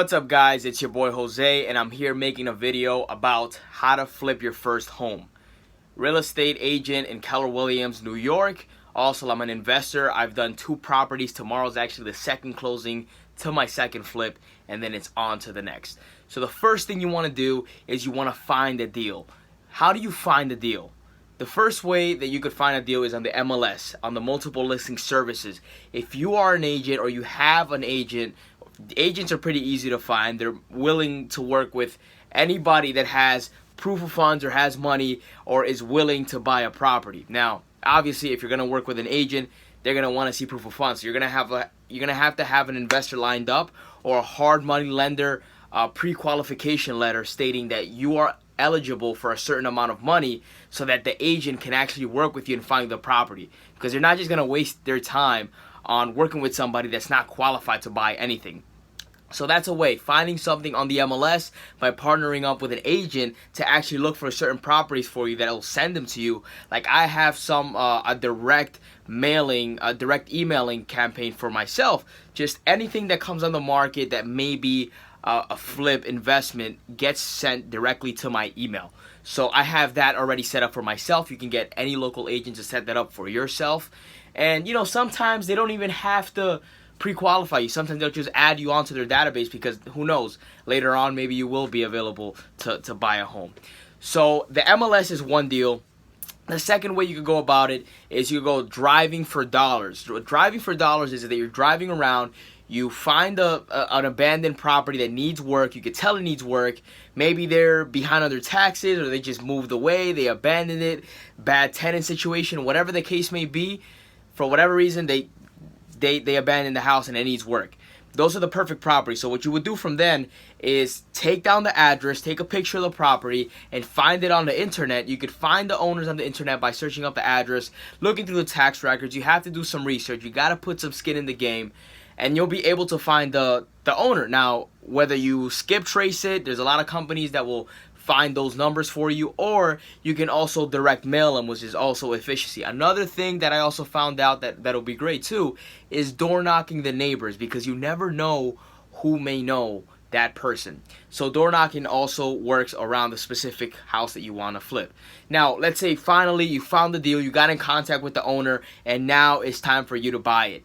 What's up guys, it's your boy Jose and I'm here making a video about how to flip your first home. Real estate agent in Keller Williams, New York. Also, I'm an investor. I've done 2 properties. Tomorrow's actually the second closing to my second flip, and then it's on to the next. So the first thing you want to do is you want to find a deal. How do you find a deal? The first way that you could find a deal is on the MLS, on the multiple listing services. If you are an agent or you have an agent, agents are pretty easy to find. They're willing to work with anybody that has proof of funds or has money or is willing to buy a property. Now, obviously, if you're going to work with an agent, they're going to want to see proof of funds. So you're going to have to have an investor lined up or a hard money lender pre-qualification letter stating that you are eligible for a certain amount of money so that the agent can actually work with you and find the property, because they're not just going to waste their time on working with somebody that's not qualified to buy anything. So that's a way, finding something on the MLS by partnering up with an agent to actually look for certain properties for you that will send them to you. Like I have some a direct emailing campaign for myself. Just anything that comes on the market that may be a flip investment gets sent directly to my email. So I have that already set up for myself. You can get any local agent to set that up for yourself. And you know, sometimes they don't even have to pre-qualify you. Sometimes they'll just add you onto their database because who knows, later on maybe you will be available to buy a home. So the MLS is one deal. The second way you could go about it is you go driving for dollars. Driving for dollars is that you're driving around, you find an abandoned property that needs work. You could tell it needs work. Maybe they're behind on their taxes or they just moved away, they abandoned it, bad tenant situation, whatever the case may be. For whatever reason, they abandoned the house and it needs work. Those are the perfect properties. So what you would do from then is take down the address, take a picture of the property, and find it on the internet. You could find the owners on the internet by searching up the address, looking through the tax records. You have to do some research. You got to put some skin in the game, and you'll be able to find the owner. Now, whether you skip trace it, there's a lot of companies that will find those numbers for you, or you can also direct mail them, which is also efficiency. Another thing that I also found out that'll be great too is door knocking the neighbors, because you never know who may know that person. So door knocking also works around the specific house that you want to flip. Now, let's say finally you found the deal, you got in contact with the owner, and now it's time for you to buy it.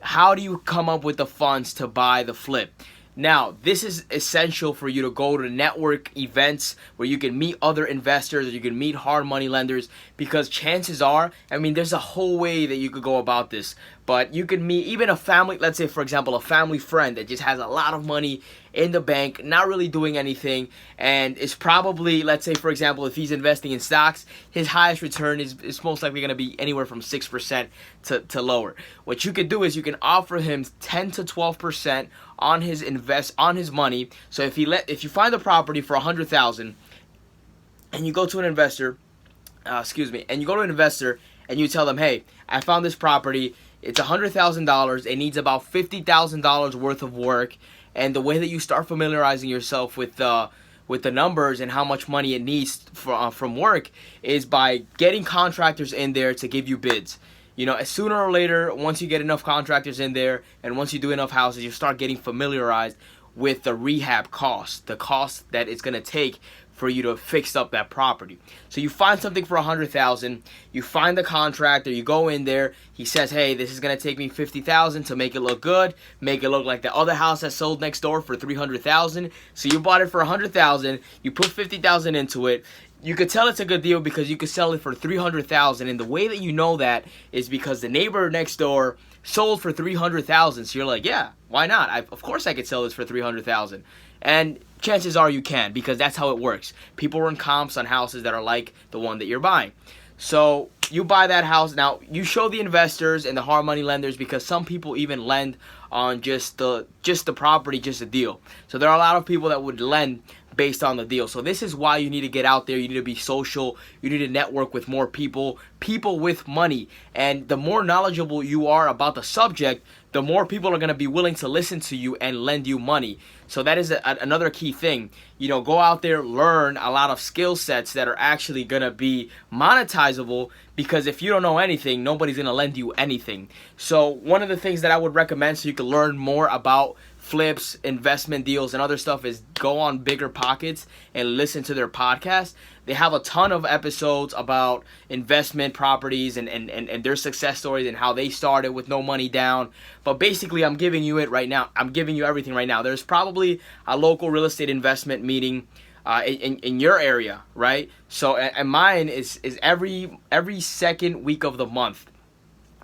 How do you come up with the funds to buy the flip? Now, this is essential for you to go to network events where you can meet other investors or you can meet hard money lenders, because chances are, I mean, there's a whole way that you could go about this, but you can meet even a family, let's say for example, a family friend that just has a lot of money in the bank, not really doing anything, and is probably, let's say for example, if he's investing in stocks, his highest return is most likely going to be anywhere from 6% to lower. What you could do is you can offer him 10 to 12% on his money. So if you find a property for $100,000 and you go to an investor, and you go to an investor and you tell them, hey, I found this property, it's $100,000, it needs about $50,000 worth of work, and the way that you start familiarizing yourself with the numbers and how much money it needs from work is by getting contractors in there to give you bids. You know, sooner or later, once you get enough contractors in there and once you do enough houses, you start getting familiarized with the rehab cost, the cost that it's going to take for you to fix up that property. So you find something for $100,000, you find the contractor, you go in there, he says, hey, this is going to take me $50,000 to make it look good, make it look like the other house that sold next door for $300,000. So you bought it for $100,000, you put $50,000 into it. You could tell it's a good deal because you could sell it for $300,000, and the way that you know that is because the neighbor next door sold for $300,000. So you're like, yeah, why not? Of course I could sell this for $300,000. And chances are you can, because that's how it works. People run comps on houses that are like the one that you're buying. So you buy that house. Now you show the investors and the hard money lenders, because some people even lend on just the property, just a deal. So there are a lot of people that would lend based on the deal. So this is why you need to get out there. You need to be social. You need to network with more people with money. And the more knowledgeable you are about the subject, the more people are going to be willing to listen to you and lend you money. So that is another key thing. You know, go out there, learn a lot of skill sets that are actually going to be monetizable, because if you don't know anything, nobody's going to lend you anything. So one of the things that I would recommend so you can learn more about flips, investment deals, and other stuff is go on Bigger Pockets and listen to their podcast. They have a ton of episodes about investment properties and their success stories and how they started with no money down. But basically, I'm giving you it right now. I'm giving you everything right now. There's probably a local real estate investment meeting in your area, right? So, and mine is every second week of the month.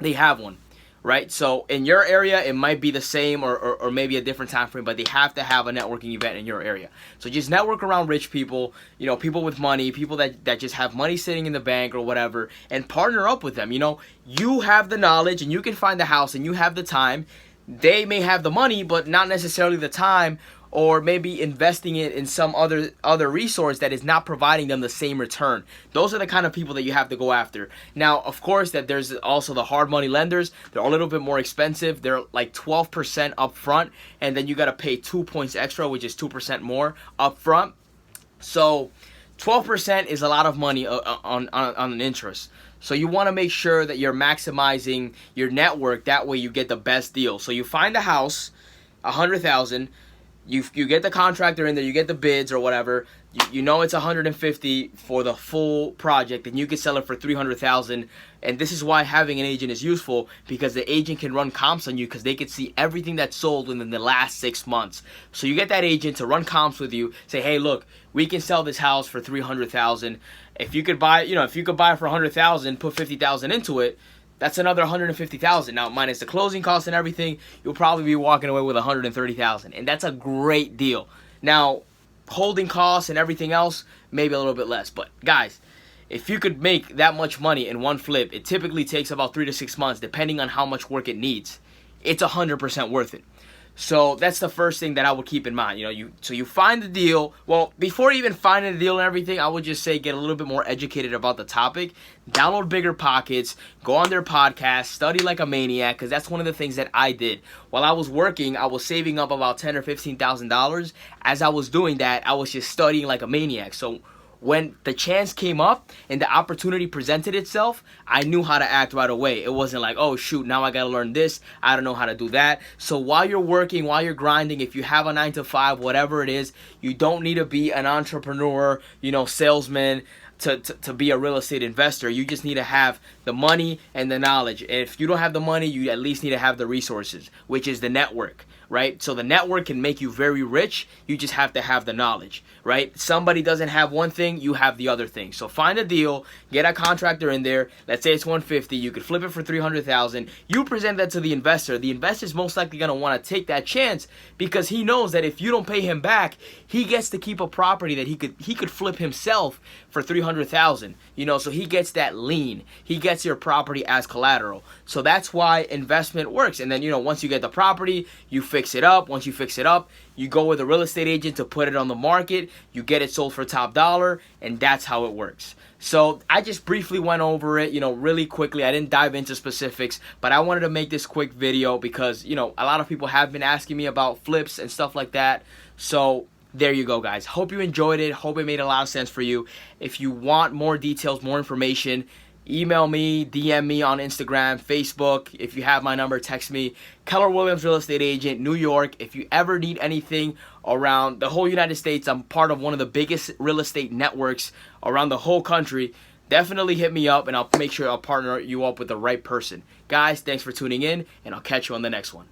They have one, right? So in your area, it might be the same or maybe a different time frame, but they have to have a networking event in your area. So just network around rich people, you know, people with money, people that just have money sitting in the bank or whatever, and partner up with them. You know, you have the knowledge and you can find the house and you have the time. They may have the money, but not necessarily the time, or maybe investing it in some other resource that is not providing them the same return. Those are the kind of people that you have to go after. Now, of course, that there's also the hard money lenders. They're a little bit more expensive. They're like 12% up front, and then you got to pay 2 points extra, which is 2% more up front. So 12% is a lot of money on an interest. So you want to make sure that you're maximizing your network. That way you get the best deal. So you find a house, $100,000. You get the contractor in there, you get the bids or whatever. You know it's 150 for the full project, and you can sell it for 300,000. And this is why having an agent is useful, because the agent can run comps on you because they can see everything that's sold within the last 6 months. So you get that agent to run comps with you, say, hey, look, we can sell this house for 300,000. If you could buy, if you could buy it for 100,000, put 50,000 into it. That's another 150,000. Now, minus the closing costs and everything, you'll probably be walking away with 130,000, and that's a great deal. Now, holding costs and everything else, maybe a little bit less. But guys, if you could make that much money in one flip, it typically takes about 3 to 6 months, depending on how much work it needs. It's 100% worth it. So that's the first thing that I would keep in mind. You find the deal. Well, before even finding the deal and everything, I would just say get a little bit more educated about the topic. Download Bigger Pockets, go on their podcast, study like a maniac, because that's one of the things that I did. While I was working, I was saving up about $10,000 or $15,000. As I was doing that, I was just studying like a maniac. So when the chance came up and the opportunity presented itself, I knew how to act right away. It wasn't like, oh shoot, now I gotta learn this, I don't know how to do that. So while you're working, while you're grinding, if you have a 9 to 5, whatever it is, you don't need to be an entrepreneur, salesman to be a real estate investor. You just need to have the money and the knowledge. And if you don't have the money, you at least need to have the resources, which is the network, right? So the network can make you very rich. You just have to have the knowledge, right? Somebody doesn't have one thing, you have the other thing. So find a deal, get a contractor in there. Let's say it's 150. You could flip it for 300,000. You present that to the investor. The investor's most likely going to want to take that chance because he knows that if you don't pay him back, he gets to keep a property that he could flip himself for 300,000. So he gets that lien. He gets your property as collateral. So that's why investment works. And then, once you get the property, you fix it up. Once you fix it up, you go with a real estate agent to put it on the market. You get it sold for top dollar, and that's how it works. So I just briefly went over it, really quickly. I didn't dive into specifics, but I wanted to make this quick video because, a lot of people have been asking me about flips and stuff like that. So there you go, guys. Hope you enjoyed it. Hope it made a lot of sense for you. If you want more details, more information, email me, DM me on Instagram, Facebook. If you have my number, text me. Keller Williams Real Estate Agent, New York. If you ever need anything around the whole United States, I'm part of one of the biggest real estate networks around the whole country. Definitely hit me up, and I'll make sure I'll partner you up with the right person. Guys, thanks for tuning in, and I'll catch you on the next one.